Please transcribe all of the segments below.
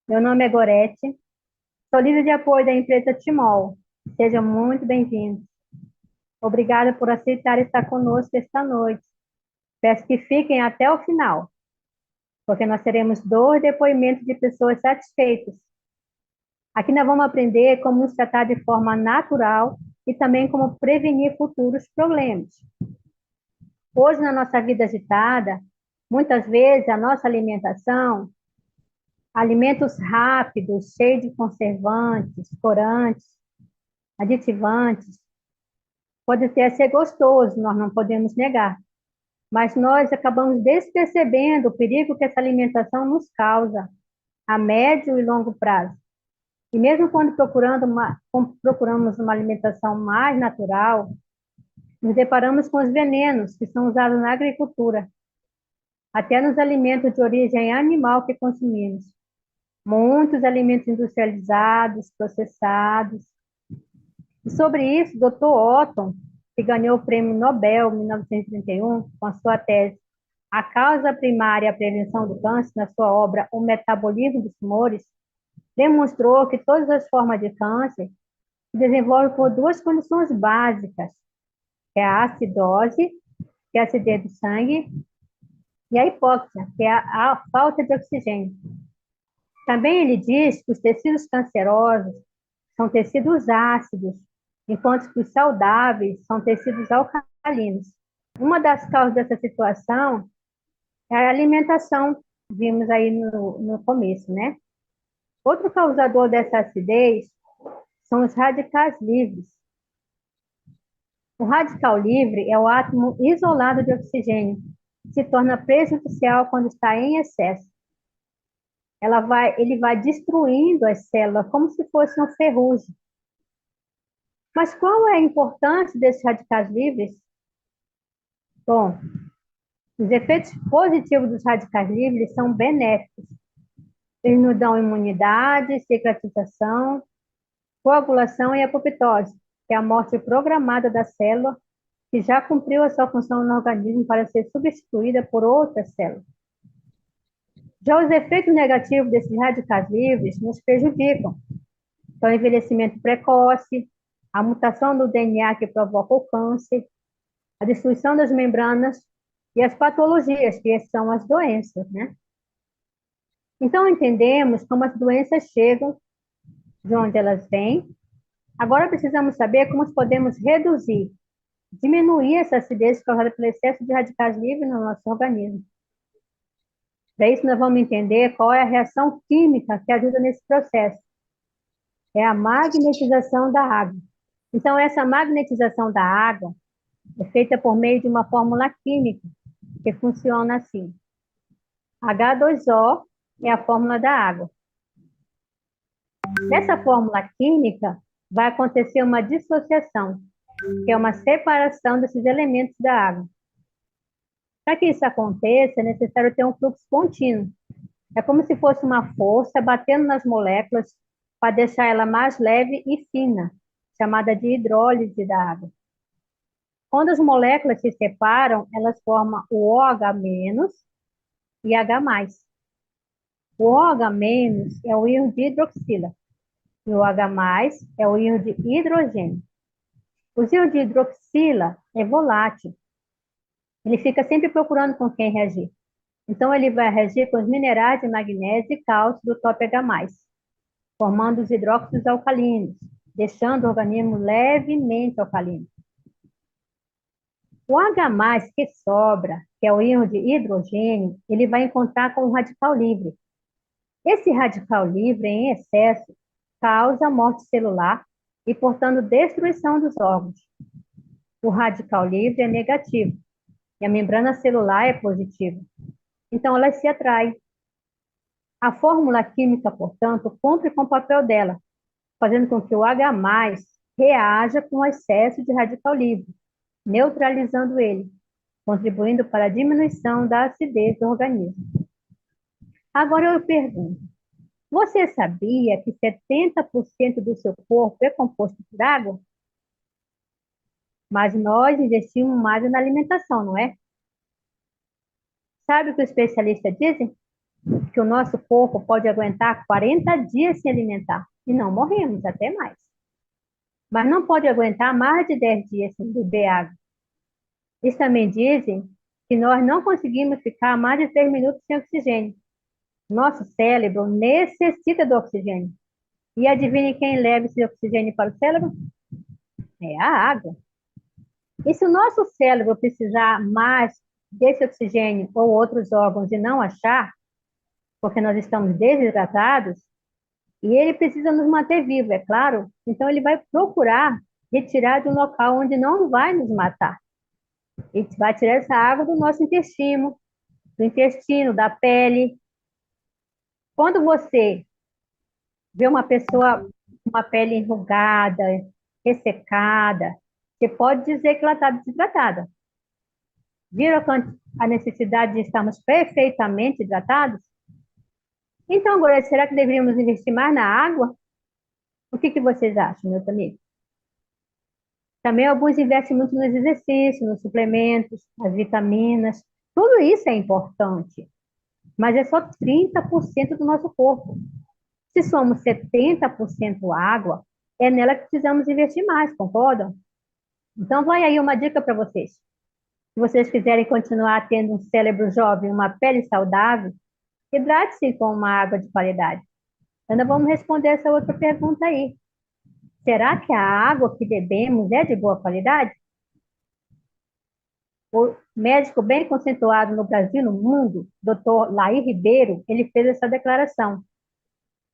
Meu nome é Gorete, sou líder de apoio da empresa Timol. Sejam muito bem-vindos. Obrigada por aceitar estar conosco esta noite. Peço que fiquem até o final, porque nós teremos dois depoimentos de pessoas satisfeitas. Aqui nós vamos aprender como nos tratar de forma natural e também como prevenir futuros problemas. Hoje, na nossa vida agitada, muitas vezes a nossa alimentação, alimentos rápidos, cheios de conservantes, corantes, aditivantes, pode até ser gostoso, nós não podemos negar, mas nós acabamos despercebendo o perigo que essa alimentação nos causa a médio e longo prazo. E mesmo quando procuramos uma alimentação mais natural, nos deparamos com os venenos que são usados na agricultura, até nos alimentos de origem animal que consumimos. Muitos alimentos industrializados, processados. E sobre isso, o Dr. Otton, que ganhou o Prêmio Nobel em 1931 com a sua tese A Causa Primária e a Prevenção do Câncer, na sua obra O Metabolismo dos Tumores, demonstrou que todas as formas de câncer se desenvolvem por duas condições básicas, que é a acidose, que é a acidez do sangue, e a hipóxia, que é a falta de oxigênio. Também ele diz que os tecidos cancerosos são tecidos ácidos, enquanto que os saudáveis são tecidos alcalinos. Uma das causas dessa situação é a alimentação, vimos aí no começo, né? Outro causador dessa acidez são os radicais livres. O radical livre é o átomo isolado de oxigênio, que se torna prejudicial quando está em excesso. Ele vai destruindo as células como se fosse um ferrugem. Mas qual é a importância desses radicais livres? Bom, os efeitos positivos dos radicais livres são benéficos. Eles nos dão imunidade, cicatrização, coagulação e apoptose, que é a morte programada da célula que já cumpriu a sua função no organismo para ser substituída por outra célula. Já os efeitos negativos desses radicais livres nos prejudicam. Então, o envelhecimento precoce, a mutação do DNA que provoca o câncer, a destruição das membranas e as patologias, que são as doenças, né? Então, entendemos como as doenças chegam, de onde elas vêm. Agora precisamos saber como podemos reduzir, diminuir essa acidez causada pelo excesso de radicais livres no nosso organismo. Para isso, nós vamos entender qual é a reação química que ajuda nesse processo. É a magnetização da água. Então, essa magnetização da água é feita por meio de uma fórmula química que funciona assim. H2O é a fórmula da água. Nessa fórmula química, vai acontecer uma dissociação, que é uma separação desses elementos da água. Para que isso aconteça, é necessário ter um fluxo contínuo. É como se fosse uma força batendo nas moléculas para deixar ela mais leve e fina, chamada de hidrólise da água. Quando as moléculas se separam, elas formam o OH- e H+. O OH- é o íon de hidroxila e o H+ é o íon de hidrogênio. O íon de hidroxila é volátil. Ele fica sempre procurando com quem reagir. Então, ele vai reagir com os minerais de magnésio e cálcio do top H+, formando os hidróxidos alcalinos, deixando o organismo levemente alcalino. O H+ que sobra, que é o íon de hidrogênio, ele vai encontrar com o radical livre. Esse radical livre, em excesso, causa morte celular e, portanto, destruição dos órgãos. O radical livre é negativo e a membrana celular é positiva. Então, elas se atraem. A fórmula química, portanto, cumpre com o papel dela, fazendo com que o H+ reaja com o excesso de radical livre, neutralizando ele, contribuindo para a diminuição da acidez do organismo. Agora eu pergunto, você sabia que 70% do seu corpo é composto por água? Mas nós investimos mais na alimentação, não é? Sabe o que os especialistas dizem? que o nosso corpo pode aguentar 40 dias sem alimentar e não morremos, até mais. Mas não pode aguentar mais de 10 dias sem beber água. Eles também dizem que nós não conseguimos ficar mais de 3 minutos sem oxigênio. Nosso cérebro necessita do oxigênio. E adivinhe quem leva esse oxigênio para o cérebro? É a água. E se o nosso cérebro precisar mais desse oxigênio ou outros órgãos e não achar, porque nós estamos desidratados, e ele precisa nos manter vivos, é claro, então ele vai procurar retirar de um local onde não vai nos matar. Ele vai tirar essa água do intestino, da pele. Quando você vê uma pessoa com uma pele enrugada, ressecada, você pode dizer que ela está desidratada. Viram a necessidade de estarmos perfeitamente hidratados? Então, agora, será que deveríamos investir mais na água? O que vocês acham, meus amigos? Também alguns investem muito nos exercícios, nos suplementos, nas vitaminas. Tudo isso é importante, mas é só 30% do nosso corpo. Se somos 70% água, é nela que precisamos investir mais, concordam? Então, vai aí uma dica para vocês. Se vocês quiserem continuar tendo um cérebro jovem, uma pele saudável, hidrate-se com uma água de qualidade. Ainda vamos responder essa outra pergunta aí. Será que a água que bebemos é de boa qualidade? O médico bem conceituado no Brasil e no mundo, Dr. Laí Ribeiro, ele fez essa declaração.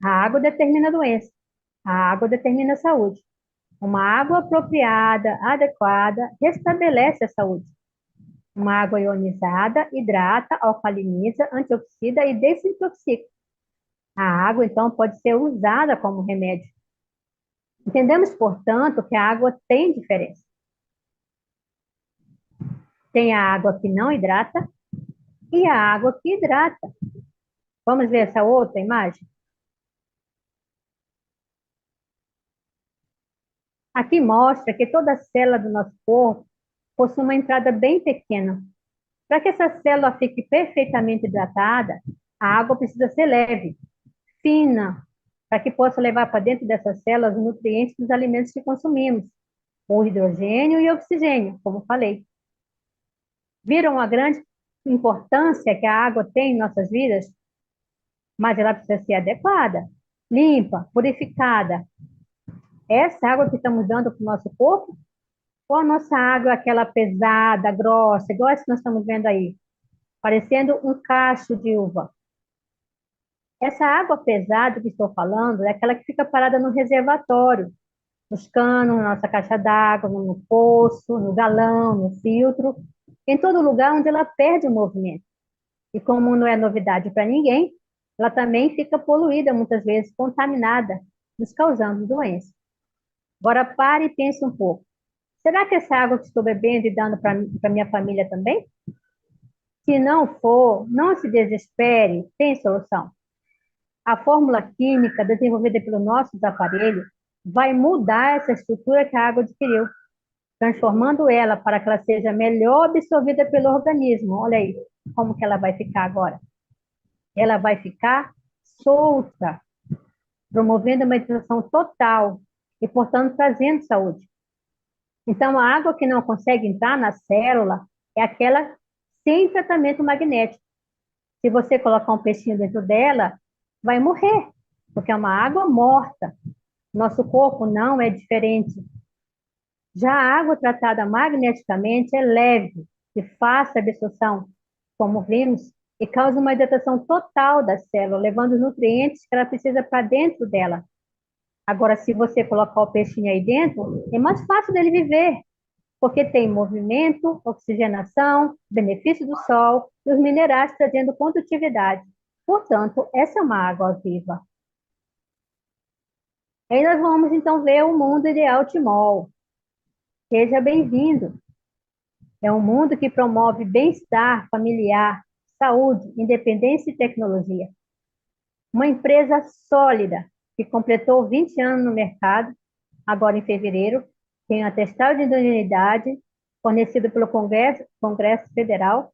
A água determina a doença, a água determina a saúde. Uma água apropriada, adequada, restabelece a saúde. Uma água ionizada hidrata, alcaliniza, antioxida e desintoxica. A água, então, pode ser usada como remédio. Entendemos, portanto, que a água tem diferença. Tem a água que não hidrata e a água que hidrata. Vamos ver essa outra imagem? Aqui mostra que toda célula do nosso corpo possui uma entrada bem pequena. Para que essa célula fique perfeitamente hidratada, a água precisa ser leve, fina, para que possa levar para dentro dessas células os nutrientes dos alimentos que consumimos, o hidrogênio e oxigênio, como falei. Viram a grande importância que a água tem em nossas vidas? Mas ela precisa ser adequada, limpa, purificada. Essa água que estamos dando para o nosso corpo, ou a nossa água, aquela pesada, grossa, igual essa que nós estamos vendo aí, parecendo um cacho de uva. Essa água pesada que estou falando é aquela que fica parada no reservatório, nos canos, na nossa caixa d'água, no poço, no galão, no filtro, em todo lugar onde ela perde o movimento. E como não é novidade para ninguém, ela também fica poluída, muitas vezes contaminada, nos causando doença. Agora pare e pense um pouco. Será que essa água que estou bebendo e dando para minha família também? Se não for, não se desespere, tem solução. A fórmula química desenvolvida pelo nosso aparelho vai mudar essa estrutura que a água adquiriu, transformando ela para que ela seja melhor absorvida pelo organismo. Olha aí como que ela vai ficar agora. Ela vai ficar solta, promovendo uma hidratação total e, portanto, trazendo saúde. Então, a água que não consegue entrar na célula é aquela sem tratamento magnético. Se você colocar um peixinho dentro dela, vai morrer, porque é uma água morta. Nosso corpo não é diferente. Já a água tratada magneticamente é leve, de fácil absorção, como vimos, e causa uma hidratação total da célula, levando os nutrientes que ela precisa para dentro dela. Agora, se você colocar o peixinho aí dentro, é mais fácil dele viver, porque tem movimento, oxigenação, benefício do sol e os minerais trazendo condutividade. Portanto, essa é uma água viva. Aí nós vamos então ver o mundo ideal Timol. Seja bem-vindo. É um mundo que promove bem-estar familiar, saúde, independência e tecnologia. Uma empresa sólida que completou 20 anos no mercado, agora em fevereiro, tem um atestado de idoneidade fornecido pelo Congresso Federal,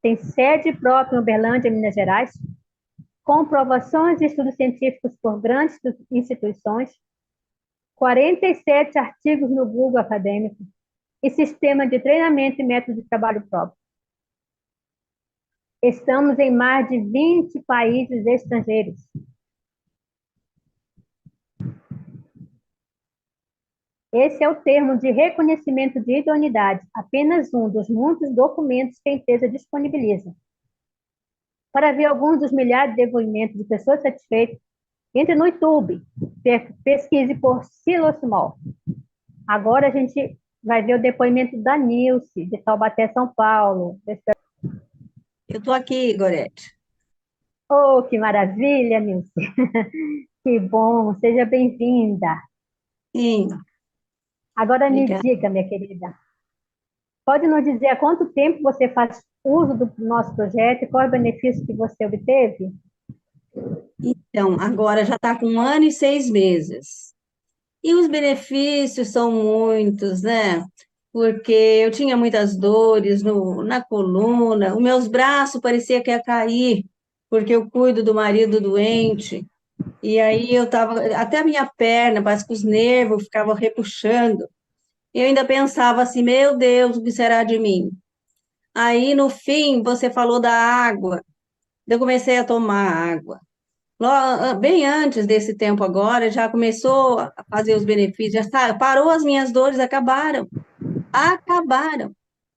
tem sede própria em Uberlândia, Minas Gerais, comprovações de estudos científicos por grandes instituições, 47 artigos no Google Acadêmico e sistema de treinamento e método de trabalho próprio. Estamos em mais de 20 países estrangeiros. Esse é o termo de reconhecimento de idoneidade, apenas um dos muitos documentos que a empresa disponibiliza. Para ver alguns dos milhares de depoimentos de pessoas satisfeitas, entre no YouTube, pesquise por Silosmol. Agora a gente vai ver o depoimento da Nilce, de Taubaté, São Paulo. Eu estou aqui, Gorete. Oh, que maravilha, Nilce! Que bom, seja bem-vinda. Sim, Agora me obrigada. diga, minha querida, pode nos dizer há quanto tempo você faz uso do nosso projeto e qual é o benefício que você obteve? Então, agora já está com 1 ano e 6 meses. E os benefícios são muitos, né? Porque eu tinha muitas dores na coluna, os meus braços parecia que ia cair, porque eu cuido do marido doente. E aí eu tava, até a minha perna, parece que os nervos ficavam repuxando. E eu ainda pensava assim, meu Deus, o que será de mim? Aí, no fim, você falou da água. Eu comecei a tomar água. Bem antes desse tempo agora, já começou a fazer os benefícios, parou as minhas dores, acabaram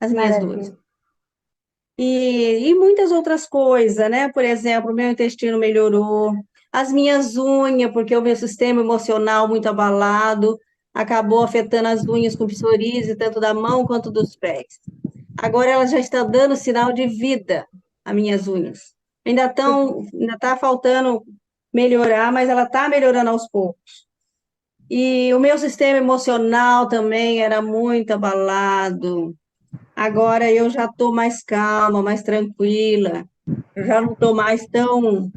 as minhas dores. Maravilha. E muitas outras coisas, né? Por exemplo, o meu intestino melhorou, as minhas unhas, porque o meu sistema emocional muito abalado, acabou afetando as unhas com psoríase, tanto da mão quanto dos pés. Agora ela já está dando sinal de vida, as minhas unhas. Ainda está faltando melhorar, mas ela está melhorando aos poucos. E o meu sistema emocional também era muito abalado. Agora eu já estou mais calma, mais tranquila. Eu já não estou mais tão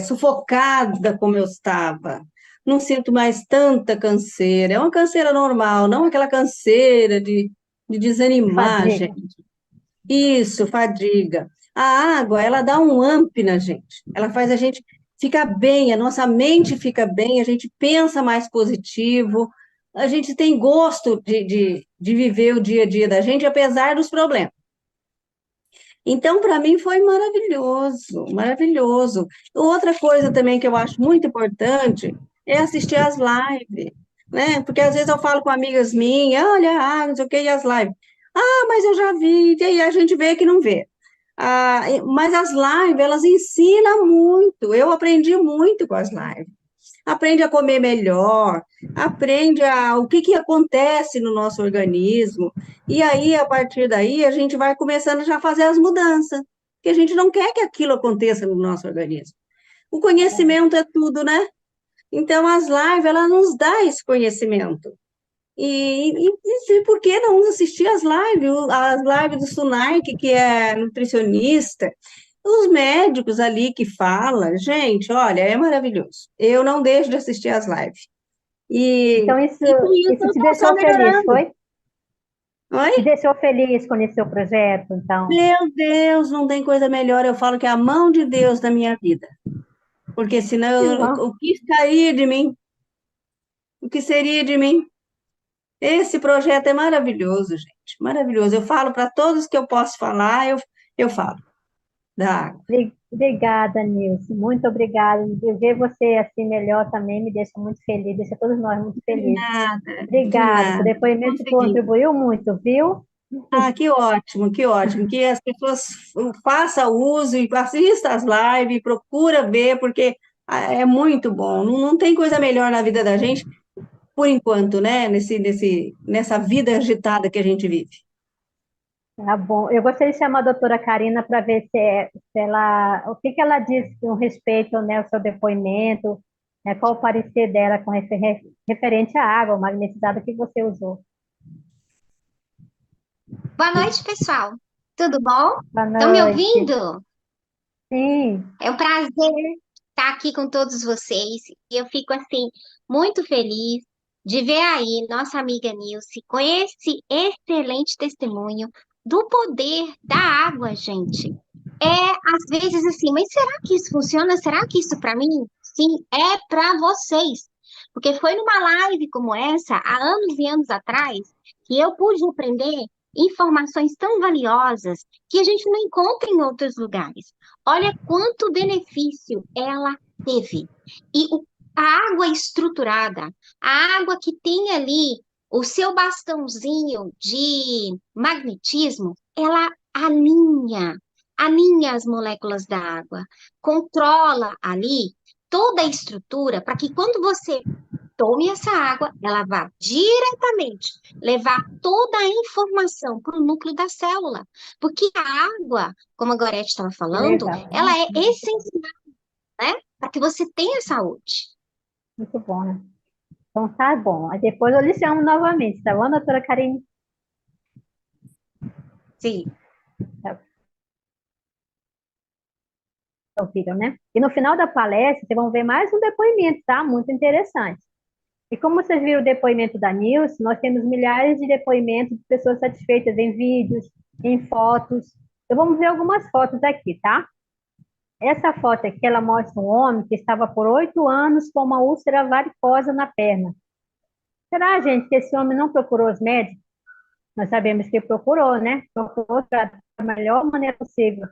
sufocada como eu estava. Não sinto mais tanta canseira. É uma canseira normal, não aquela canseira de desanimar, Fadiga. gente. Isso, fadiga. A água, ela dá um up na gente. Ela faz a gente ficar bem, a nossa mente fica bem, a gente pensa mais positivo, a gente tem gosto de viver o dia a dia da gente, apesar dos problemas. Então, para mim, foi maravilhoso, maravilhoso. Outra coisa também que eu acho muito importante é assistir às lives, né? Porque às vezes eu falo com amigas minhas, olha, não sei o que, e as lives. Ah, mas eu já vi, e aí a gente vê que não vê. Mas as lives, elas ensinam muito. Eu aprendi muito com as lives. Aprende a comer melhor, o que acontece no nosso organismo. E aí, a partir daí, a gente vai começando já a fazer as mudanças, porque a gente não quer que aquilo aconteça no nosso organismo. O conhecimento é tudo, né? Então, as lives, ela nos dá esse conhecimento. E por que não assistir as lives do Sunaik, que é nutricionista, os médicos ali que falam, gente, olha, é maravilhoso. Eu não deixo de assistir as lives. Então, E com isso isso eu te estou só deixou feliz, melhorando. foi? Oi? Te deixou feliz com esse seu projeto, então? Meu Deus, não tem coisa melhor. Eu falo que é a mão de Deus na minha vida. Porque Que senão, bom. o que estaria de mim? O que seria de mim? Esse projeto é maravilhoso, gente. Maravilhoso. Eu falo para todos que eu posso falar, eu falo da água. Obrigada, Nilce. Muito obrigada. De ver você assim melhor também me deixa muito feliz, deixa todos nós muito De felizes. nada, de Obrigada. Seu nada. depoimento Consegui. contribuiu muito, viu? Ah, que ótimo, que ótimo. Que as pessoas façam uso e assistam as lives, procura ver, porque é muito bom. Não tem coisa melhor na vida da gente, por enquanto, né? Nessa vida agitada que a gente vive. Tá bom. Eu gostaria de chamar a doutora Karina para ver se ela, o que ela diz com respeito, né, ao seu depoimento, né, qual o parecer dela com referente à água magnetizada que você usou. Boa noite, pessoal. Tudo bom? Boa Estão me noite. ouvindo? Sim, É um prazer estar aqui com todos vocês. E eu fico assim muito feliz de ver aí nossa amiga Nilce com esse excelente testemunho do poder da água, gente. às vezes assim, mas será que isso funciona? Será que isso para mim? Sim, é para vocês. Porque foi numa live como essa, há anos e anos atrás, que eu pude aprender informações tão valiosas que a gente não encontra em outros lugares. Olha quanto benefício ela teve. E a água estruturada, a água que tem ali o seu bastãozinho de magnetismo, ela alinha as moléculas da água, controla ali toda a estrutura para que quando você tome essa água, ela vá diretamente levar toda a informação para o núcleo da célula. Porque a água, como a Gorete estava Que falando, legal, ela né? é essencial, né? Para que você tenha saúde. Muito bom, né? Então tá bom. Aí depois eu lhe chamo novamente, tá bom, doutora Karine? Sim. Tá, ouviram, né? E no final da palestra, vocês vão ver mais um depoimento, tá? Muito interessante. E como vocês viram o depoimento da Nilce, nós temos milhares de depoimentos de pessoas satisfeitas em vídeos, em fotos. Então vamos ver algumas fotos aqui, tá? Essa foto aqui, ela mostra um homem que estava por 8 anos com uma úlcera varicosa na perna. Será, gente, que esse homem não procurou os médicos? Nós sabemos que procurou, né? Procurou da melhor maneira possível.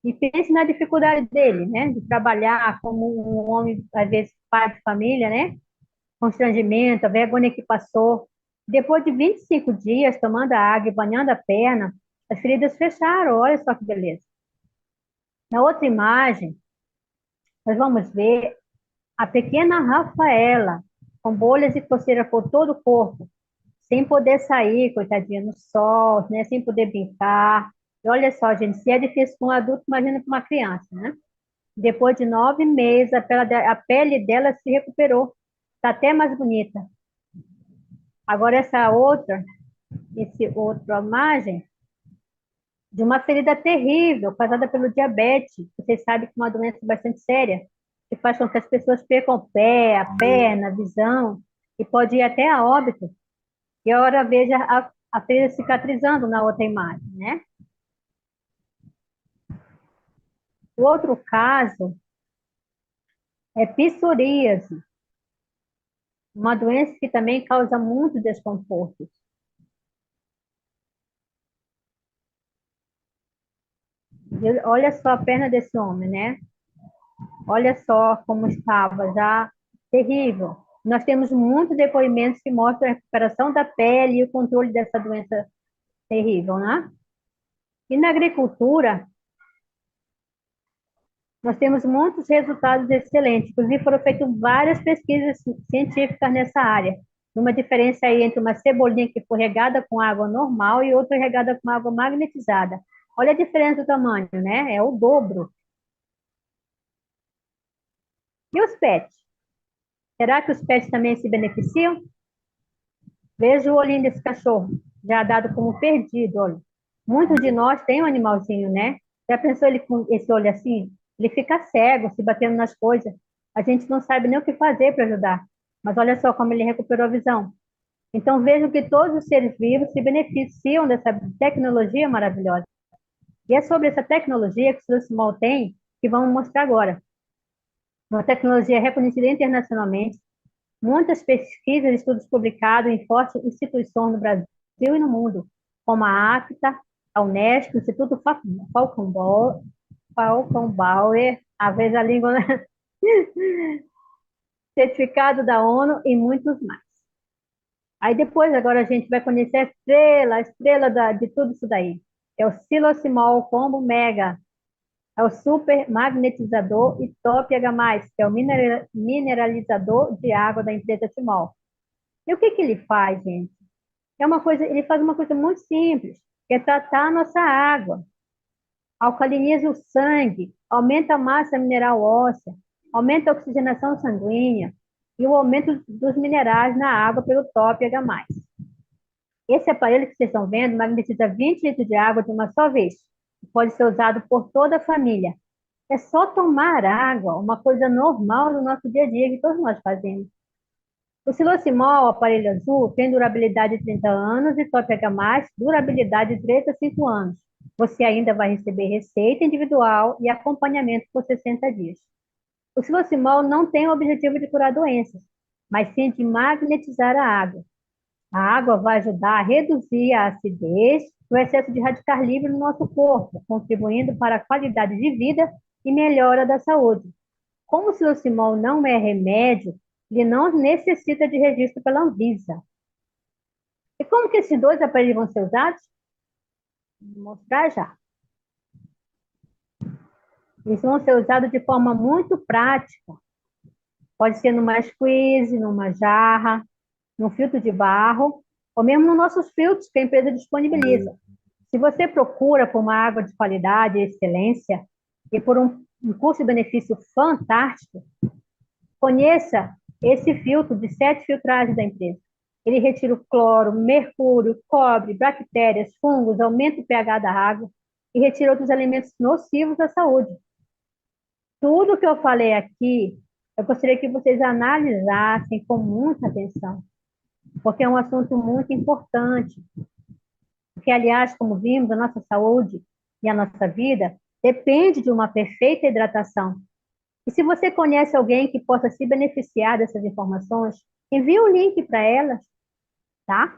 E pense na dificuldade dele, né? De trabalhar como um homem, às vezes, pai de família, né? Constrangimento, a vergonha que passou. Depois de 25 dias tomando a água e banhando a perna, as feridas fecharam. Olha só que beleza. Na outra imagem, nós vamos ver a pequena Rafaela, com bolhas de coceira por todo o corpo, sem poder sair, coitadinha, no sol, né? Sem poder brincar. E olha só, gente, se é difícil para um adulto, imagina para uma criança, né? Depois de 9 meses, a pele dela se recuperou. Está até mais bonita. Agora, esse outra imagem, de uma ferida terrível, causada pelo diabetes. Vocês sabem que é uma doença bastante séria, que faz com que as pessoas percam o pé, a perna, a visão, e pode ir até a óbito. E agora veja a ferida cicatrizando na outra imagem, né? O outro caso é psoríase, uma doença que também causa muito desconforto. Olha só a perna desse homem, né? Olha só como estava, já terrível. Nós temos muitos depoimentos que mostram a recuperação da pele e o controle dessa doença terrível, né? E na agricultura, nós temos muitos resultados excelentes. Inclusive, foram feitas várias pesquisas científicas nessa área. Uma diferença aí entre uma cebolinha que foi regada com água normal e outra regada com água magnetizada. Olha a diferença do tamanho, né? É o dobro. E os pets? Será que os pets também se beneficiam? Veja o olhinho desse cachorro, já dado como perdido, olha. Muitos de nós têm um animalzinho, né? Já pensou ele com esse olho assim? Ele fica cego, se batendo nas coisas. A gente não sabe nem o que fazer para ajudar. Mas olha só como ele recuperou a visão. Então vejam que todos os seres vivos se beneficiam dessa tecnologia maravilhosa. E é sobre essa tecnologia que o Silvio tem que vamos mostrar agora. Uma tecnologia reconhecida internacionalmente, muitas pesquisas e estudos publicados em fortes instituições no Brasil e no mundo, como a APTA, a Unesco, o Instituto Falkenbauer, às vezes a língua, né? Certificado da ONU e muitos mais. Aí depois, agora a gente vai conhecer a estrela de tudo isso daí. É o Silosimol Combo Mega, é o super magnetizador e Top H+, que é o mineralizador de água da empresa Timol. E o que que ele faz, gente? Ele faz uma coisa muito simples, que é tratar a nossa água. Alcaliniza o sangue, aumenta a massa mineral óssea, aumenta a oxigenação sanguínea e o aumento dos minerais na água pelo Top H+. Esse aparelho que vocês estão vendo magnetiza 20 litros de água de uma só vez. Pode ser usado por toda a família. É só tomar água, uma coisa normal do nosso dia a dia que todos nós fazemos. O Silocimol, o aparelho azul, tem durabilidade de 30 anos e Top H+, durabilidade de 3 a 5 anos. Você ainda vai receber receita individual e acompanhamento por 60 dias. O Silocimol não tem o objetivo de curar doenças, mas sim de magnetizar a água. A água vai ajudar a reduzir a acidez e o excesso de radical livre no nosso corpo, contribuindo para a qualidade de vida e melhora da saúde. Como o Silocimol não é remédio, ele não necessita de registro pela Anvisa. E como que esses dois aparelhos vão ser usados? Vou mostrar já. Eles vão ser usados de forma muito prática. Pode ser numa squeeze, numa jarra, num filtro de barro, ou mesmo nos nossos filtros que a empresa disponibiliza. Se você procura por uma água de qualidade e excelência e por um custo-benefício fantástico, conheça esse filtro de 7 filtragens da empresa. Ele retira o cloro, mercúrio, cobre, bactérias, fungos, aumenta o pH da água e retira outros elementos nocivos à saúde. Tudo que eu falei aqui, eu gostaria que vocês analisassem com muita atenção, porque é um assunto muito importante. Porque, aliás, como vimos, a nossa saúde e a nossa vida depende de uma perfeita hidratação. E se você conhece alguém que possa se beneficiar dessas informações, envie o link para elas, tá?